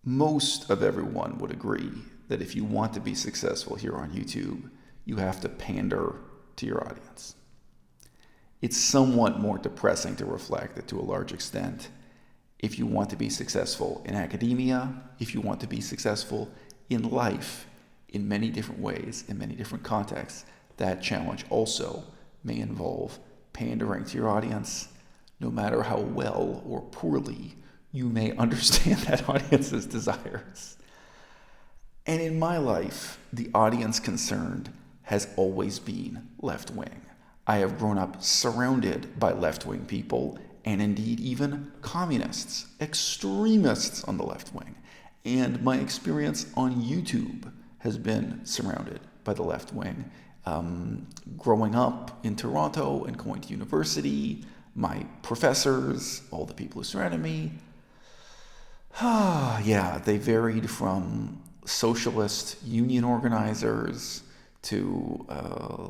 Most of everyone would agree that if you want to be successful here on YouTube, you have to pander to your audience. It's somewhat more depressing to reflect that to a large extent, if you want to be successful in academia, if you want to be successful in life, in many different ways, in many different contexts, that challenge also may involve pandering to your audience, no matter how well or poorly you may understand that audience's desires. And in my life, the audience concerned has always been left-wing. I have grown up surrounded by left-wing people, and indeed even communists, extremists on the left wing. And my experience on YouTube has been surrounded by the left wing. Growing up in Toronto and going to university, my professors, all the people who surrounded me, yeah, they varied from socialist union organizers to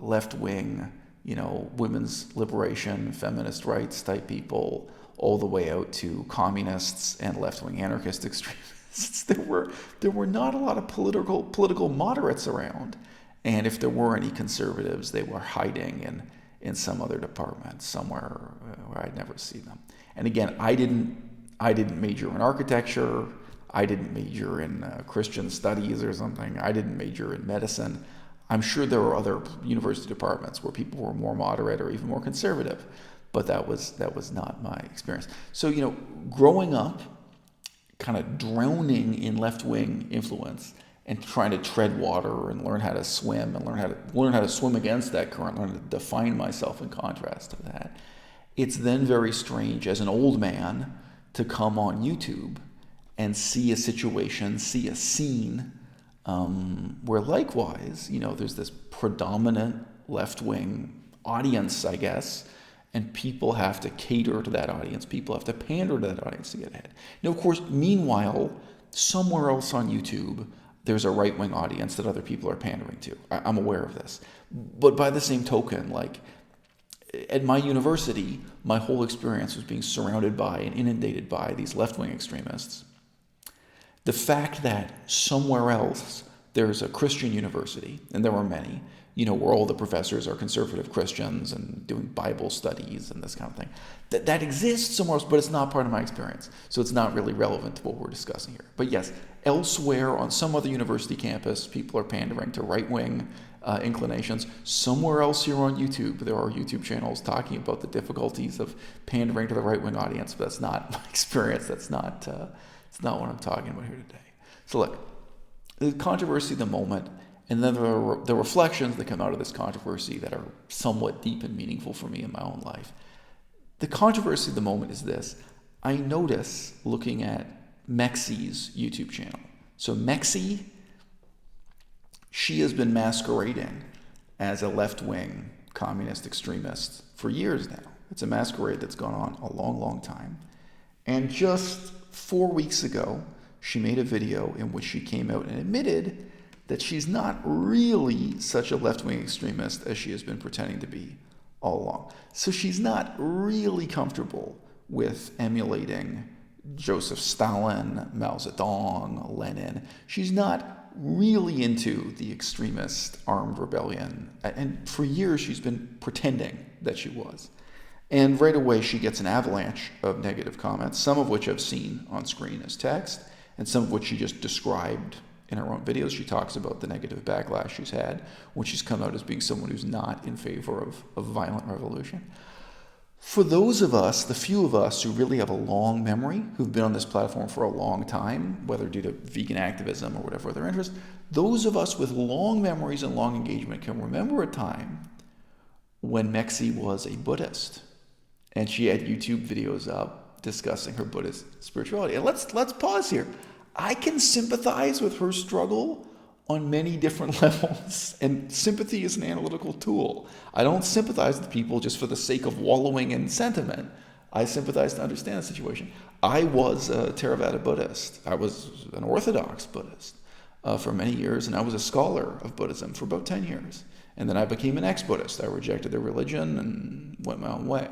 left-wing, women's liberation, feminist rights type people, all the way out to communists and left-wing anarchist extremists. There were not a lot of political moderates around, and if there were any conservatives, they were hiding in some other department somewhere where I'd never see them. And again, I didn't major in architecture. I didn't major in Christian studies or something. I didn't major in medicine. I'm sure there were other university departments where people were more moderate or even more conservative, but that was not my experience. So, growing up, kind of drowning in left-wing influence and trying to tread water and learn how to swim and learn how to swim against that current, learn to define myself in contrast to that. It's then very strange as an old man to come on YouTube and see a situation, see a scene where likewise, there's this predominant left-wing audience, I guess, and people have to cater to that audience. People have to pander to that audience to get ahead. Now, of course, meanwhile, somewhere else on YouTube, there's a right-wing audience that other people are pandering to. I'm aware of this. But by the same token, at my university, my whole experience was being surrounded by and inundated by these left-wing extremists. The fact that somewhere else there's a Christian university, and there were many, where all the professors are conservative Christians and doing Bible studies and this kind of thing, that exists somewhere else, but it's not part of my experience. So it's not really relevant to what we're discussing here. But yes, elsewhere on some other university campus, people are pandering to right-wing inclinations. Somewhere else here on YouTube, there are YouTube channels talking about the difficulties of pandering to the right-wing audience, but that's not my experience. It's not what I'm talking about here today. So look, the controversy of the moment, and then the reflections that come out of this controversy that are somewhat deep and meaningful for me in my own life. The controversy of the moment is this. I notice looking at Mexi's YouTube channel. So Mexi, she has been masquerading as a left-wing communist extremist for years now. It's a masquerade that's gone on a long, long time. And just 4 weeks ago, she made a video in which she came out and admitted that she's not really such a left-wing extremist as she has been pretending to be all along. So she's not really comfortable with emulating Joseph Stalin, Mao Zedong, Lenin. She's not really into the extremist armed rebellion. And for years, she's been pretending that she was. And right away, she gets an avalanche of negative comments, some of which I've seen on screen as text, and some of which she just described in her own videos. She talks about the negative backlash she's had when she's come out as being someone who's not in favor of violent revolution. For those of us, the few of us who really have a long memory, who've been on this platform for a long time, whether due to vegan activism or whatever other interest, those of us with long memories and long engagement can remember a time when Mexi was a Buddhist. And she had YouTube videos up discussing her Buddhist spirituality. And let's pause here. I can sympathize with her struggle on many different levels. And sympathy is an analytical tool. I don't sympathize with people just for the sake of wallowing in sentiment. I sympathize to understand the situation. I was a Theravada Buddhist. I was an Orthodox Buddhist for many years, and I was a scholar of Buddhism for about 10 years. And then I became an ex-Buddhist. I rejected their religion and went my own way.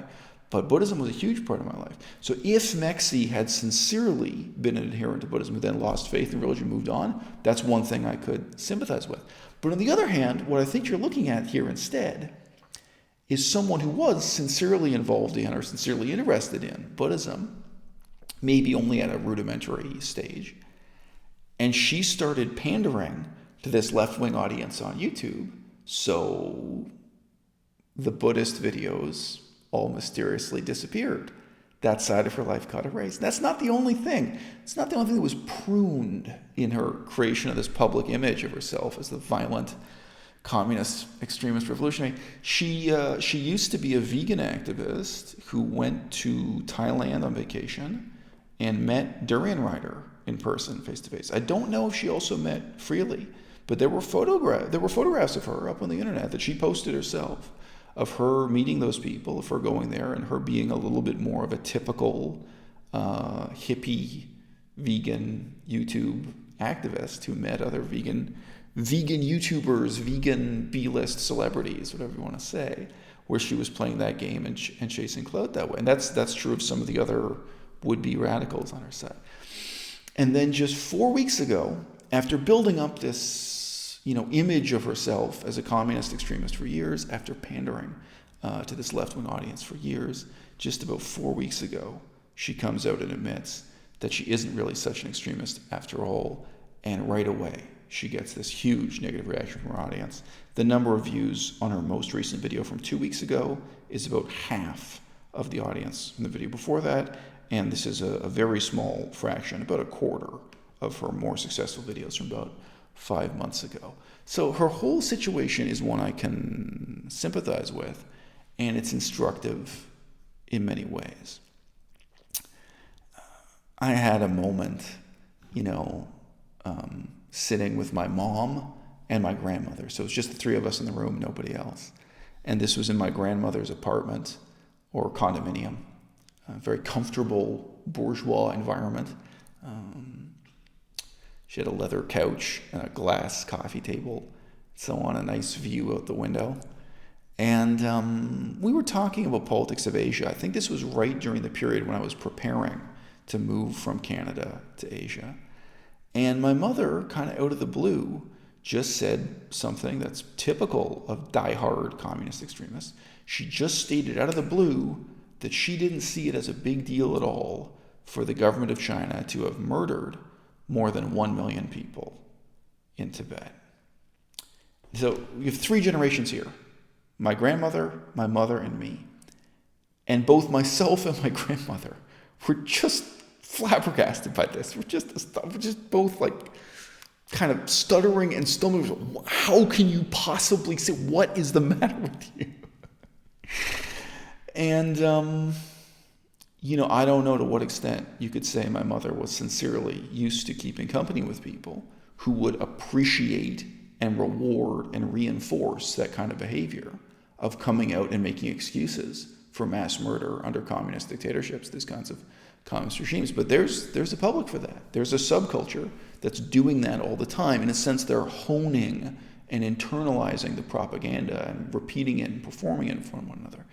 But Buddhism was a huge part of my life. So if Mexi had sincerely been an adherent to Buddhism and then lost faith in religion, moved on, that's one thing I could sympathize with. But on the other hand, what I think you're looking at here instead is someone who was sincerely involved in or sincerely interested in Buddhism, maybe only at a rudimentary stage, and she started pandering to this left-wing audience on YouTube, so the Buddhist videos all mysteriously disappeared. That side of her life got erased. That's not the only thing. It's not the only thing that was pruned in her creation of this public image of herself as the violent communist, extremist revolutionary. She used to be a vegan activist who went to Thailand on vacation and met Durian Rider in person, face to face. I don't know if she also met Freely, but there were photographs of her up on the internet that she posted herself, of her meeting those people, of her going there, and her being a little bit more of a typical hippie vegan YouTube activist who met other vegan YouTubers, vegan B-list celebrities, whatever you want to say, where she was playing that game and chasing clout that way. And that's true of some of the other would-be radicals on her side. And then just 4 weeks ago, after building up this image of herself as a communist extremist for years, after pandering to this left-wing audience for years, just about 4 weeks ago, she comes out and admits that she isn't really such an extremist after all, and right away she gets this huge negative reaction from her audience. The number of views on her most recent video from 2 weeks ago is about half of the audience from the video before that, and this is a very small fraction, about a quarter of her more successful videos from about 5 months ago. So her whole situation is one I can sympathize with, and it's instructive in many ways. I had a moment, sitting with my mom and my grandmother. So it's just the three of us in the room, nobody else. And this was in my grandmother's apartment or condominium, a very comfortable bourgeois environment. She had a leather couch and a glass coffee table, so on, a nice view out the window. And we were talking about politics of Asia. I think this was right during the period when I was preparing to move from Canada to Asia. And my mother, kind of out of the blue, just said something that's typical of diehard communist extremists. She just stated out of the blue that she didn't see it as a big deal at all for the government of China to have murdered more than 1 million people in Tibet. So we have 3 generations here. My grandmother, my mother, and me. And both myself and my grandmother were just flabbergasted by this. We're just both like kind of stuttering and stumbling. How can you possibly say, what is the matter with you? And, I don't know to what extent you could say my mother was sincerely used to keeping company with people who would appreciate and reward and reinforce that kind of behavior of coming out and making excuses for mass murder under communist dictatorships, these kinds of communist regimes. But there's a public for that. There's a subculture that's doing that all the time. In a sense, they're honing and internalizing the propaganda and repeating it and performing it in front of one another.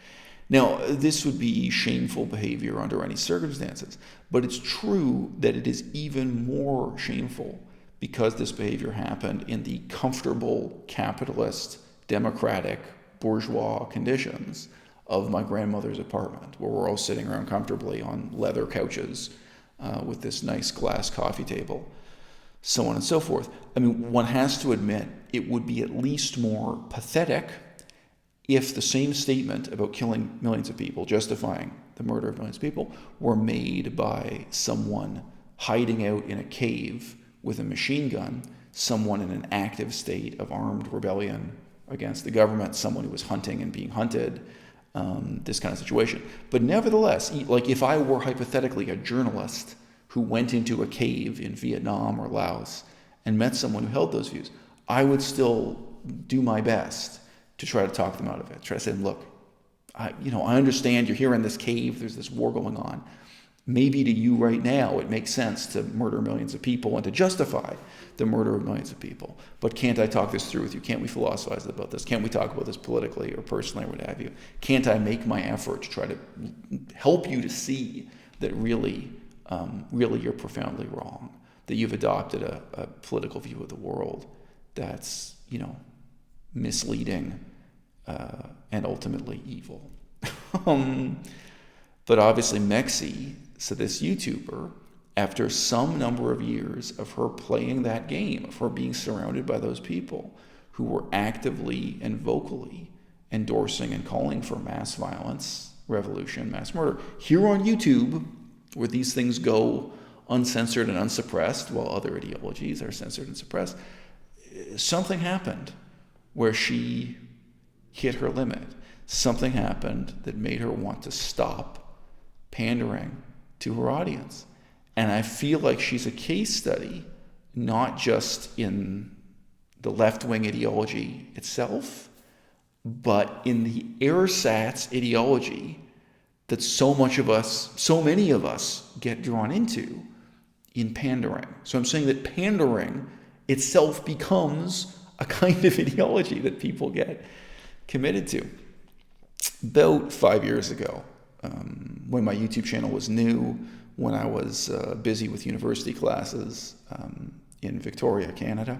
Now, this would be shameful behavior under any circumstances, but it's true that it is even more shameful because this behavior happened in the comfortable, capitalist, democratic, bourgeois conditions of my grandmother's apartment, where we're all sitting around comfortably on leather couches with this nice glass coffee table, so on and so forth. I mean, one has to admit it would be at least more pathetic if the same statement about killing millions of people, justifying the murder of millions of people, were made by someone hiding out in a cave with a machine gun, someone in an active state of armed rebellion against the government, someone who was hunting and being hunted, this kind of situation. But nevertheless, like if I were hypothetically a journalist who went into a cave in Vietnam or Laos and met someone who held those views, I would still do my best to try to talk them out of it. Try to say, look, I understand you're here in this cave, there's this war going on, Maybe to you right now it makes sense to murder millions of people and to justify the murder of millions of people. But can't I talk this through with you? Can't we philosophize about this? Can't we talk about this politically or personally or what have you? Can't I make my effort to try to help you to see that really you're profoundly wrong, that you've adopted a political view of the world that's, misleading and ultimately evil. But obviously Mexi, so this YouTuber, after some number of years of her playing that game, of her being surrounded by those people who were actively and vocally endorsing and calling for mass violence, revolution, mass murder, here on YouTube, where these things go uncensored and unsuppressed while other ideologies are censored and suppressed, something happened where she hit her limit. Something happened that made her want to stop pandering to her audience. And I feel like she's a case study, not just in the left-wing ideology itself, but in the ersatz ideology that so many of us get drawn into in pandering. So I'm saying that pandering itself becomes a kind of ideology that people get committed to. About 5 years ago, when my YouTube channel was new, when I was busy with university classes in Victoria, Canada,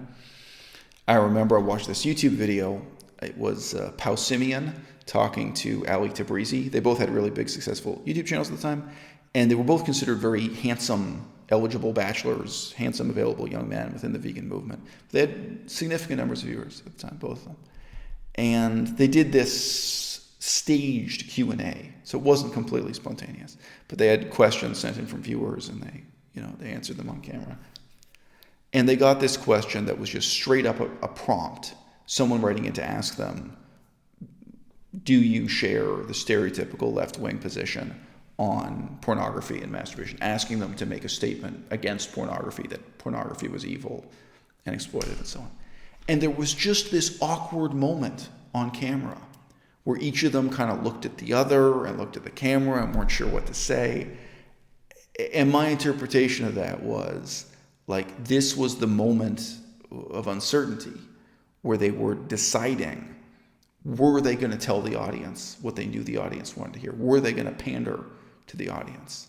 I remember I watched this YouTube video. It was Pau Simeon talking to Ali Tabrizi. They both had really big, successful YouTube channels at the time, and they were both considered very handsome, eligible bachelors, handsome, available young men within the vegan movement. They had significant numbers of viewers at the time, both of them. And they did this staged Q&A, so it wasn't completely spontaneous, but they had questions sent in from viewers, and they answered them on camera. And they got this question that was just straight up a prompt, someone writing in to ask them, do you share the stereotypical left-wing position on pornography and masturbation, asking them to make a statement against pornography, that pornography was evil and exploitive and so on. And there was just this awkward moment on camera where each of them kind of looked at the other and looked at the camera and weren't sure what to say. And my interpretation of that was, like, this was the moment of uncertainty where they were deciding, were they going to tell the audience what they knew the audience wanted to hear? Were they going to pander to the audience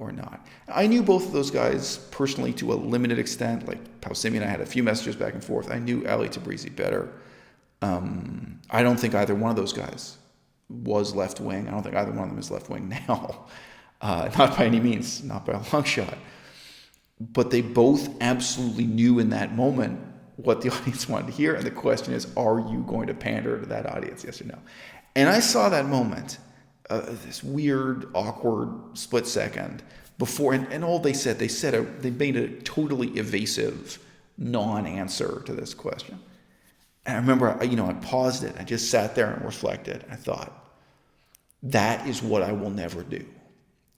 or not? I knew both of those guys personally to a limited extent. Like Pau Simeon, I had a few messages back and forth. I knew Ali Tabrizi better. I don't think either one of those guys was left-wing. I don't think either one of them is left-wing now. Not by any means, not by a long shot. But they both absolutely knew in that moment what the audience wanted to hear. And the question is, are you going to pander to that audience, yes or no? And I saw that moment, this weird, awkward split second before, and all they said, they made a totally evasive non-answer to this question. And I remember, I paused it. I just sat there and reflected. I thought, that is what I will never do.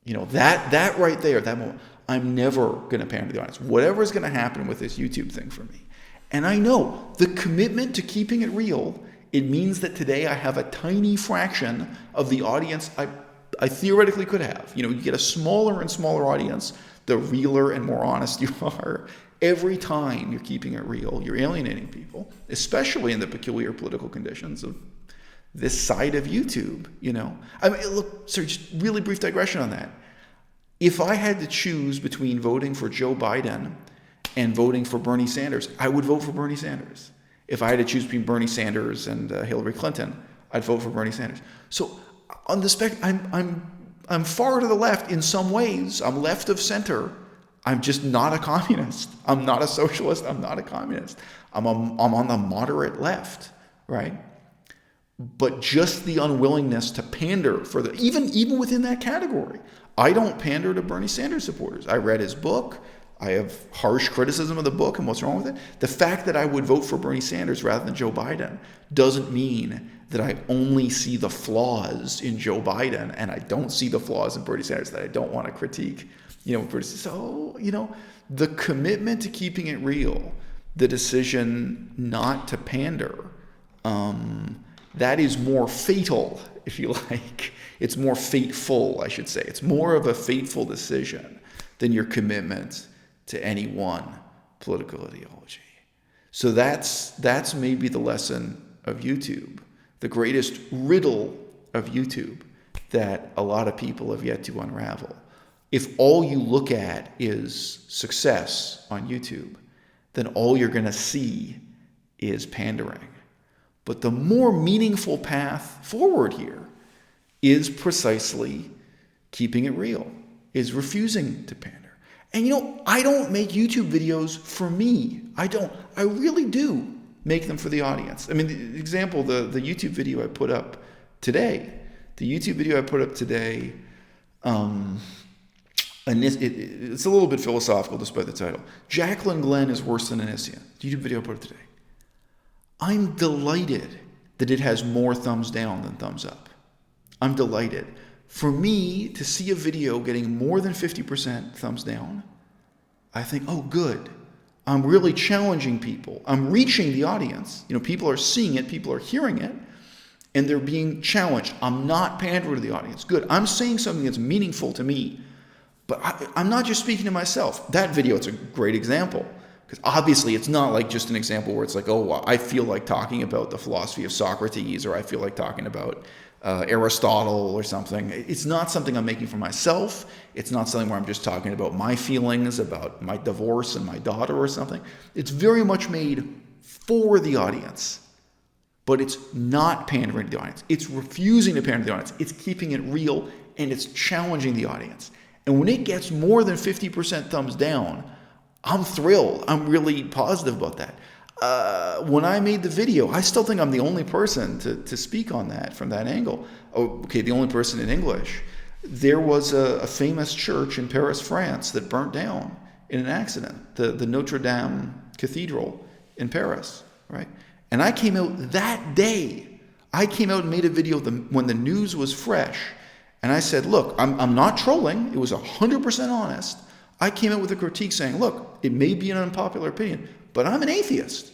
That right there, that moment, I'm never going to pander to the audience. Whatever is going to happen with this YouTube thing for me. And I know the commitment to keeping it real, it means that today I have a tiny fraction of the audience I theoretically could have. You get a smaller and smaller audience, the realer and more honest you are. Every time you're keeping it real, you're alienating people, especially in the peculiar political conditions of this side of YouTube, I mean, look, sorry, just really brief digression on that. If I had to choose between voting for Joe Biden and voting for Bernie Sanders, I would vote for Bernie Sanders. If I had to choose between Bernie Sanders and Hillary Clinton, I'd vote for Bernie Sanders. So on the spectrum, I'm far to the left in some ways. I'm left of center. I'm just not a communist. I'm not a socialist. I'm not a communist. I'm on the moderate left, right? But just the unwillingness to pander for even within that category. I don't pander to Bernie Sanders supporters. I read his book. I have harsh criticism of the book and what's wrong with it. The fact that I would vote for Bernie Sanders rather than Joe Biden doesn't mean that I only see the flaws in Joe Biden and I don't see the flaws in Bernie Sanders, that I don't want to critique. So, the commitment to keeping it real, the decision not to pander, that is more fatal, if you like. It's more fateful, I should say. It's more of a fateful decision than your commitment to any one political ideology. So that's maybe the lesson of YouTube, the greatest riddle of YouTube that a lot of people have yet to unravel. If all you look at is success on YouTube, then all you're going to see is pandering. But the more meaningful path forward here is precisely keeping it real, is refusing to pander. And I don't make YouTube videos for me. I really do make them for the audience. I mean, the example, the YouTube video I put up today, and it's a little bit philosophical despite the title. Jacqueline Glenn is worse than Anicia. YouTube video I put up today. I'm delighted that it has more thumbs down than thumbs up. I'm delighted. For me to see a video getting more than 50% thumbs down, I think, oh, good. I'm really challenging people. I'm reaching the audience. People are seeing it, people are hearing it, and they're being challenged. I'm not pandering to the audience. Good. I'm saying something that's meaningful to me, but I'm not just speaking to myself. That video, it's a great example. Because obviously it's not like just an example where it's like, oh, I feel like talking about the philosophy of Socrates, or I feel like talking about Aristotle or something. It's not something I'm making for myself. It's not something where I'm just talking about my feelings about my divorce and my daughter or something. It's very much made for the audience, but it's not pandering to the audience. It's refusing to pander to the audience. It's keeping it real, and it's challenging the audience. And when it gets more than 50% thumbs down, I'm thrilled. I'm really positive about that. When I made the video, I still think I'm the only person to speak on that from that angle. Oh, okay, the only person in English. There was a famous church in Paris, France that burnt down in an accident, the Notre Dame Cathedral in Paris, right? And I came out that day. I came out and made a video when the news was fresh. And I said, look, I'm not trolling. It was 100% honest. I came out with a critique saying, look, it may be an unpopular opinion, but I'm an atheist.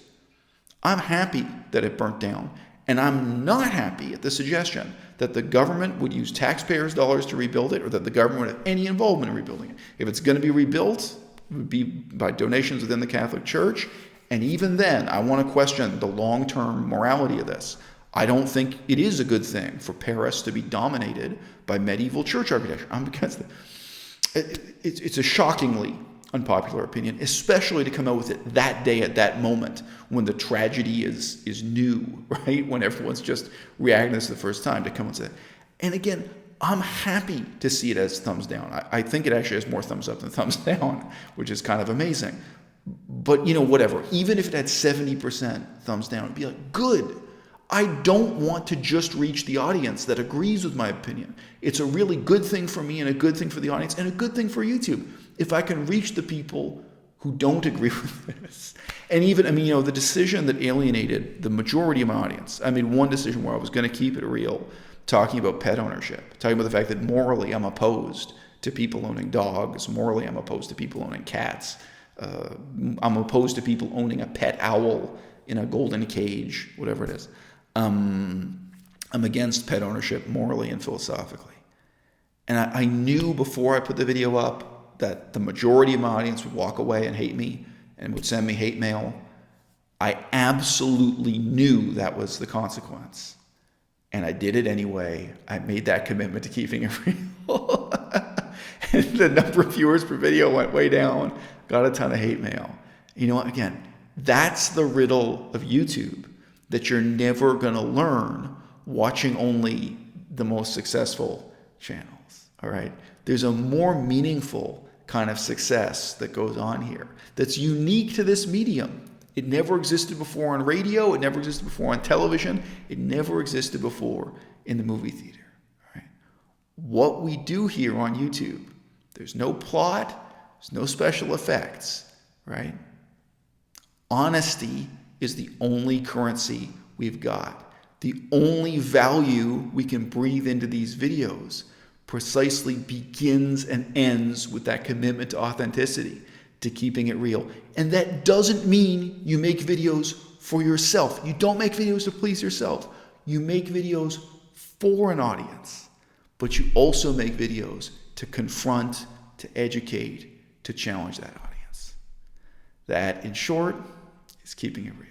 I'm happy that it burnt down, and I'm not happy at the suggestion that the government would use taxpayers' dollars to rebuild it, or that the government would have any involvement in rebuilding it. If it's going to be rebuilt, it would be by donations within the Catholic Church, and even then, I want to question the long-term morality of this. I don't think it is a good thing for Paris to be dominated by medieval church architecture. I'm against it. It's a shockingly unpopular opinion, especially to come out with it that day at that moment when the tragedy is new, right? When everyone's just reacting to this the first time, to come and say, and again, I'm happy to see it as thumbs down. I think it actually has more thumbs up than thumbs down, which is kind of amazing. But whatever, even if it had 70% thumbs down, it'd be like, good. I don't want to just reach the audience that agrees with my opinion. It's a really good thing for me, and a good thing for the audience, and a good thing for YouTube if I can reach the people who don't agree with this. And even, the decision that alienated the majority of my audience, I made one decision where I was going to keep it real, talking about pet ownership, talking about the fact that morally I'm opposed to people owning dogs, morally I'm opposed to people owning cats, I'm opposed to people owning a pet owl in a golden cage, whatever it is. I'm against pet ownership morally and philosophically. And I knew before I put the video up that the majority of my audience would walk away and hate me and would send me hate mail. I absolutely knew that was the consequence. And I did it anyway. I made that commitment to keeping it real. And the number of viewers per video went way down. Got a ton of hate mail. You know what? Again, that's the riddle of YouTube that you're never going to learn watching only the most successful channels. All right? There's a more meaningful kind of success that goes on here that's unique to this medium. It never existed before on radio. It never existed before on television. It never existed before in the movie theater. All right? What we do here on YouTube, there's no plot, there's no special effects, right? Honesty is the only currency we've got. The only value we can breathe into these videos precisely begins and ends with that commitment to authenticity, to keeping it real. And that doesn't mean you make videos for yourself. You don't make videos to please yourself. you make videos for an audience, but you also make videos to confront, to educate, to challenge that audience. That, in short, is keeping it real.